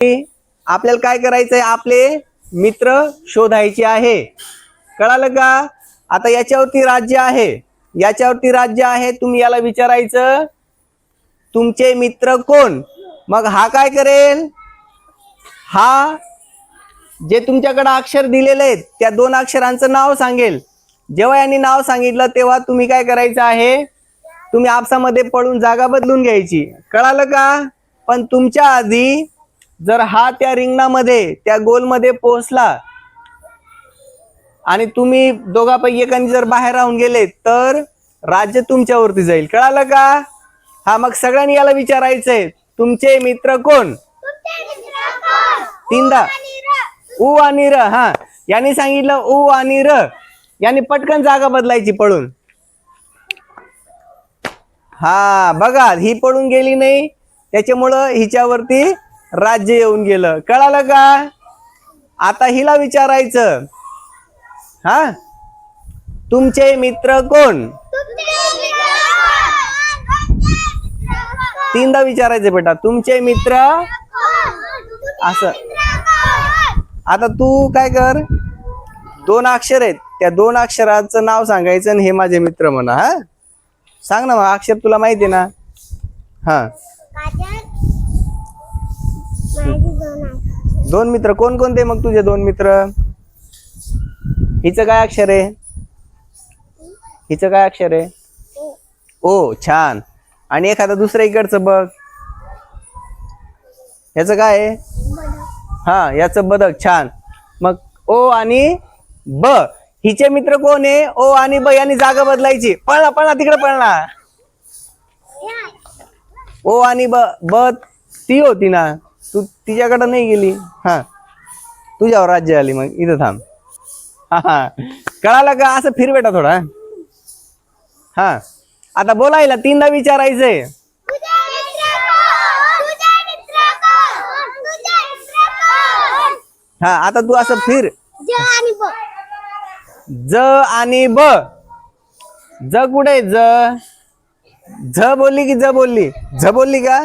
आपल्याला काय करायचंय, आपले मित्र शोधायचे आहे, कळालं का? आता याच्यावरती राज्य आहे, याच्यावरती राज्य आहे, तुम्ही याला विचारायचं तुमचे मित्र कोण. मग हा काय करेल, हा जे तुमच्याकडे अक्षर दिलेले आहेत त्या 2 अक्षरांचं नाव सांगेल. जेव्हा यांनी नाव सांगितलं तेव्हा तुम्ही काय करायचं आहे, तुम्ही आपसामध्ये पळून जागा बदलून घ्यायची, कळालं का? पण तुमच्या आधी जर हा त्या रिंगणामध्ये त्या गोलमध्ये पोहोचला आणि तुम्ही दोघांपैकी एकाने जर बाहेर राहून गेले तर राज्य तुमच्यावरती जाईल, कळालं का? हा, मग सगळ्यांनी याला विचारायचंय तुमचे मित्र कोण. 3दा उ आणि र. हा, यांनी सांगितलं उ आणि र, यांनी पटकन जागा बदलायची पळून. हा बघा, ही पळून गेली नाही, त्याच्यामुळं हिच्यावरती राज्य येऊन गेलं, कळालं का? आता हिला विचारायचं, हा, तुमचे मित्र कोण. 3दा विचारायचं बेटा, तुमचे मित्र असं. आता तू काय कर, 2 अक्षर आहेत, त्या 2 अक्षराचं नाव सांगायचं आणि हे माझे मित्र म्हणा. हा, सांग ना, मग अक्षर तुला माहिती आहे ना. हा, 2 मित्र कोण कोणते मग तुझे 2 मित्र. हिचं काय अक्षर आहे, हिचं काय अक्षर आहे, ओ, छान. आणि एखादा दुसऱ्या इकडचं बघ, याचं काय आहे, हा, याचं बदक, छान. मग ओ आणि ब, हिचे मित्र कोण आहे, ओ आणि ब, यांनी जागा बदलायची. पळना पळना तिकडे पळना. ओ आणि ब, ब ती होती ना, तू तिच्याकडे नाही गेली. हा, तुझ्यावर राज्य आली, मग इथं थांब. हा, कळालं का? असं फिर बेटा थोडा. हा, आता बोलायला 3दा विचारायचंय. हा, आता तू असं फिर. ज आणि ब, ज कुठे, ज, झ बोलली की ज बोलली, झ बोलली का,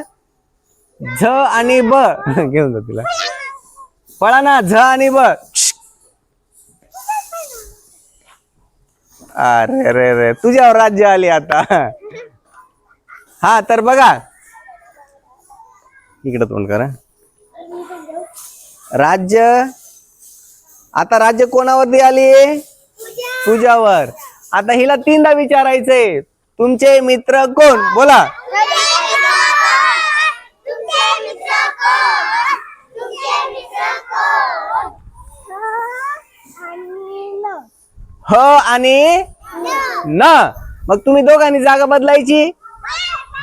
झ आणि ब. घेऊन जा तिला, पळा ना, झ आणि ब. अरे रे रे, तुझ्यावर राज्य आली आता. हा, तर बघा इकडे तोंड करा. राज्य, आता राज्य कोणावरती आली, तुझ्यावर. आता हिला 3दा विचारायचंय, तुमचे मित्र कोण. बोला. ह आणि न. मग तुम्ही दोघांनी जागा बदलायची.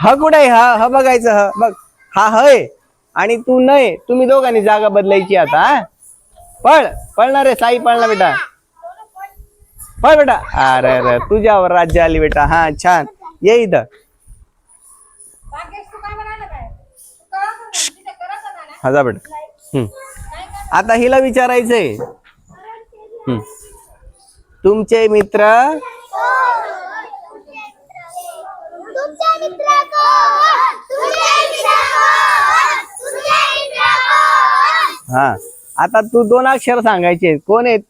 ह कुठे, ह बघायचं, ह बघ, हा हय आणि तू नाही, तुम्ही दोघांनी जागा बदलायची. आता पळ, पळणार रे साई, पळणार बेटा, पळ बेटा. अरे अरे, तुझ्यावर राज्य आली बेटा. हा, छान, ये इथं. हा, जा बेटा. आता हिला विचारायचंय, तुमचे मित्र. हा, आता तू 2 अक्षर सांगायचे, कोण आहेत.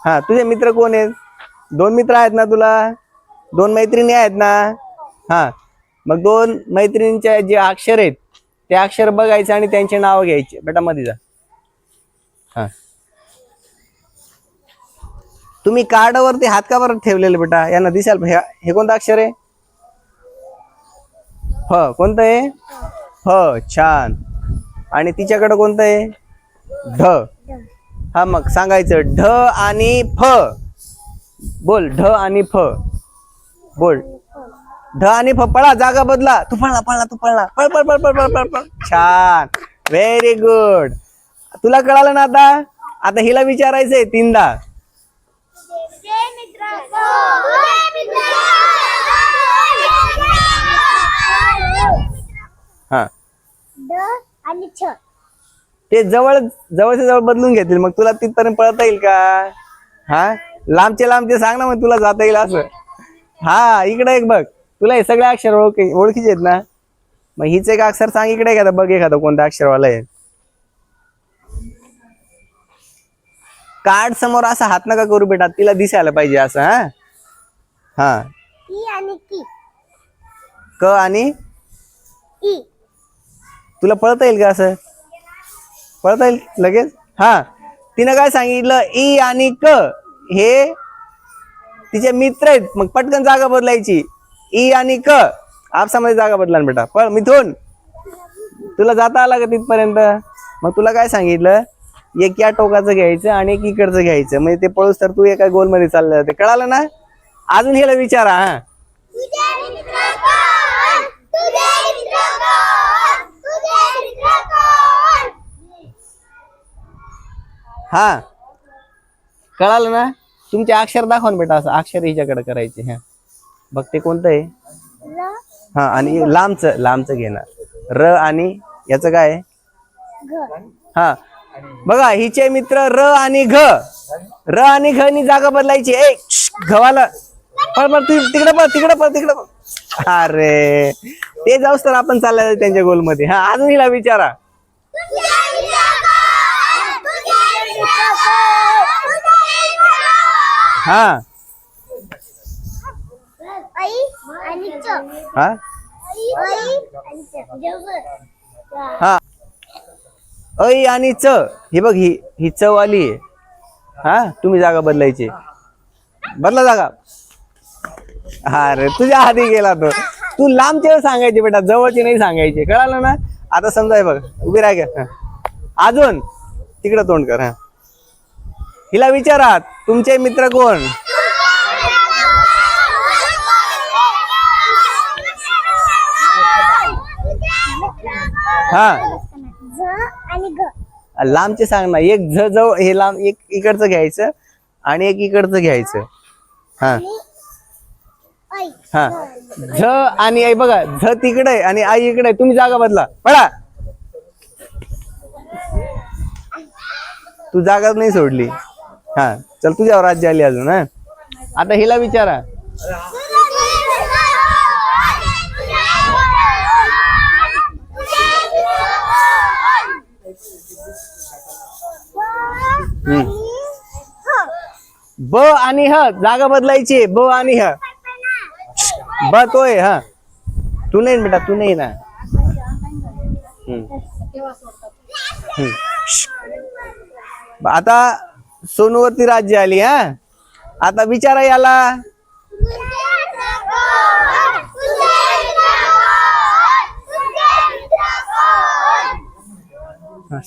हा, तुझे मित्र कोण आहेत. 2 मित्र आहेत ना तुला, 2 मैत्रिणी आहेत ना. हा, मग 2 मैत्रिणींच्या जे अक्षर आहेत ते अक्षर बघायचे आणि त्यांचे नाव घ्यायचे. बेटा मध्ये जा. हा, तुम्ही कार्डवरती हात का बरं ठेवलेले बेटा, यांना दिसाल. हे कोणतं अक्षर आहे, ह, कोणतं आहे, ह, छान. आणि तिच्याकडे कोणतं आहे, ढ. हा, मग सांगायचं ढ आणि फ. बोल, ढ आणि फ, बोल, ढ आणि फ. पळा, जागा बदला. तू पळला, पळला, तू पळला, पळ पळ पळ पळ पळ पळ पळ. छान, व्हेरी गुड. तुला कळालं ना आता. आता हिला विचारायचंय 3दा. हा, आणि छ. ते जवळच्या जवळ बदलून घेतील, मग तुला तिथपर्यंत पळता येईल का. हा, लांबचे सांग ना, मग तुला जाता येईल असं. हा, इकडे एक बघ, तुला हे सगळे अक्षर ओळखीचे आहेत ना. मग हिच एक अक्षर सांग इकडे, एखादा बघ, एखादा कोणता अक्षरवाला आहे. कार्ड समोर असा हात नका करू बेटा, तिला दिसायला पाहिजे असं. हा हा ई आणि की. क आणि ई. तुला पळता येईल का असं? पळता येईल लगेच. हा तिनं काय सांगितलं, ई आणि क हे तिचे मित्र आहेत, मग पटकन जागा बदलायची. ई आणि क आपसामध्ये जागा बदला ना बेटा. पण मिथून तुला जाता आला का तिथपर्यंत? मग तुला काय सांगितलं, एक या टोकाचं घ्यायचं आणि एक इकडचं घ्यायचं, म्हणजे ते पळूस तर तू एका गोल मध्ये चाललं जाते. कळालं ना? अजून हिला विचारा. हा तुझे मित्र कोण? तुझे मित्र कोण? तुझे मित्र कोण? हा कळालं ना? तुमचे अक्षर दाखवा ना बेटा, असं अक्षर हिच्याकडे करायचे. हा बघ ते कोणतं आहे? र. हा आणि लांबचं घेणार. र आणि याचं काय आहे? घ. हा बघा, हिचे मित्र र आणि घ. र आणि घ नी जागा बदलायची. ए घवाला पण तिकडे पण. अरे ते जाऊस तर आपण चाललाय त्यांच्या गोल मध्ये. हा अजून हिला विचारा. तुझे मित्र कोण? तुझे मित्र कोण? तुझे मित्र कोण? हा आई आणि च. हा आई आणि च. हा ऐ आणि च. हे बघ, ही च वाली आहे. हा तुम्ही जागा बदलायची. बदला जागा. अरे तुझ्या आधी गेला तो. तू लांबचे सांगायचे बेटा, जवळचे नाही सांगायचे. कळालं ना? आता समजा हे बघ, उभी राह का. अजून तिकडे तोंड कर. हा हिला विचारा, तुमचे मित्र कोण? हा झ आणि घ. लांबचे सांग ना. एक झ जवळ, हे लांब, एक इकडचं घ्यायचं आणि एक इकडचं घ्यायचं. हा आई. हा झ आणि आई. बघा, झ तिकडे आहे आणि आई इकडे आहे. तुम्ही जागा बदला. पळा. तू जागाच नाही सोडली. हा चल, तुझ्यावर राज्य आली अजून. हा आता हिला विचारा. ब आणि ह जागा बदलायची. ब आणि ह. ब तोय. हा तू नाही बेटा, तू नाही ना. आता सोनूवरती राज्य आली. हा आता विचारा याला.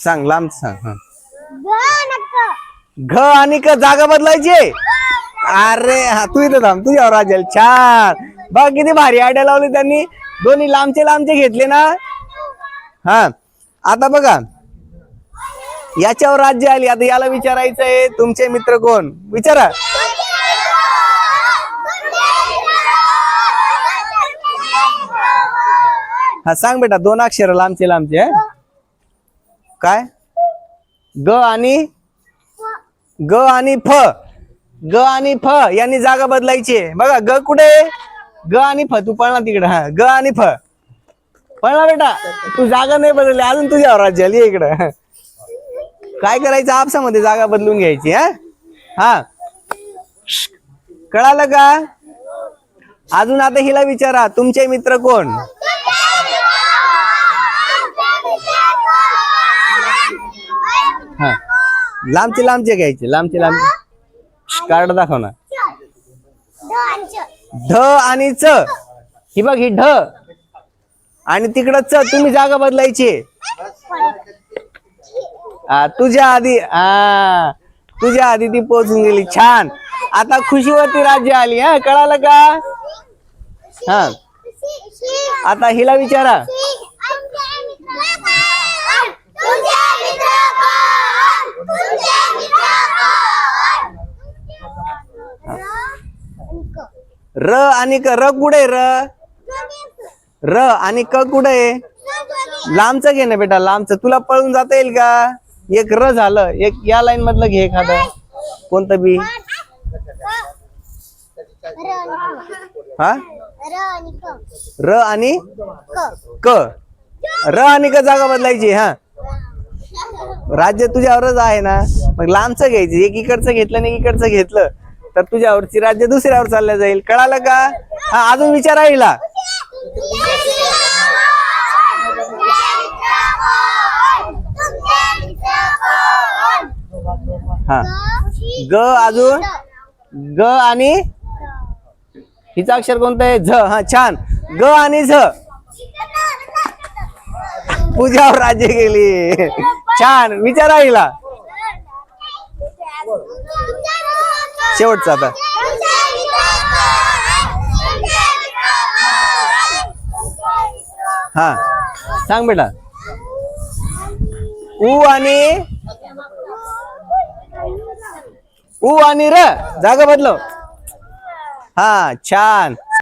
सांग, लांब सांग. हा घ आणि क जागा बदलायची. अरे हा तू इथं थांब, तुझ्यावर राज्य आली. छान. बघ किती भारी आयडिया लावली त्यांनी. दोन्ही लांबचे घेतले ना. हा आता बघा, याच्यावर राज्य आली. आता याला विचारायचंय, तुमचे मित्र कोण? विचारा. हा सांग बेटा, दोन अक्षर लांबचे. काय? ग आणि फ. ग आणि फ यांनी जागा बदलायची. बघा, ग कुठे? ग आणि फ. तू पळला तिकडे. हा ग आणि फ पळला बेटा. तू जागा नाही बदलली अजून, तुझ्यावर राज्य आली. इकडं काय करायचं, आपसामध्ये जागा बदलून घ्यायची. हा कळालं का? अजून आता हिला विचारा, तुमचे मित्र कोण? हा लांबचे घ्यायचे. लांबचे कार्ड दाखव ना. ढ आणि च. ही बघ, ही ढ आणि तिकडं च. तुम्ही जागा बदलायची. तुझ्या आधी ती पोहोचून गेली. छान. आता खुशीवरती राज्य आली. हा कळालं का? हा आता हिला विचारा. र आणि क. र कुठे? र आणि क कुठे? लांबचं घे ना बेटा, लांबचं. तुला पळून जाता येईल का? एक र झालं, एक या लाईन मधलं घे एखादं, कोणतं बी. हा र आणि क. र आणि क जागा बदलायची. हा राज्य तुझ्यावरच आहे ना. मग लांबचं घ्यायचं, एक इकडचं घेतलं आणि इकडचं घेतलं तर तुझ्यावरची राज्य दुसऱ्यावर चालल्या जाईल. कळालं का? हा, अजून विचार आहे हिला. हा, ग अजून ग आणि हिचं अक्षर कोणतं आहे? झ. हा, छान. ग आणि झ तुझ्यावर राज्य गेली. छान. विचार आहे हिला. शेवटचा आता. हा, सांग बेटा. उ आणि र. जागा बदलव. हा, छान.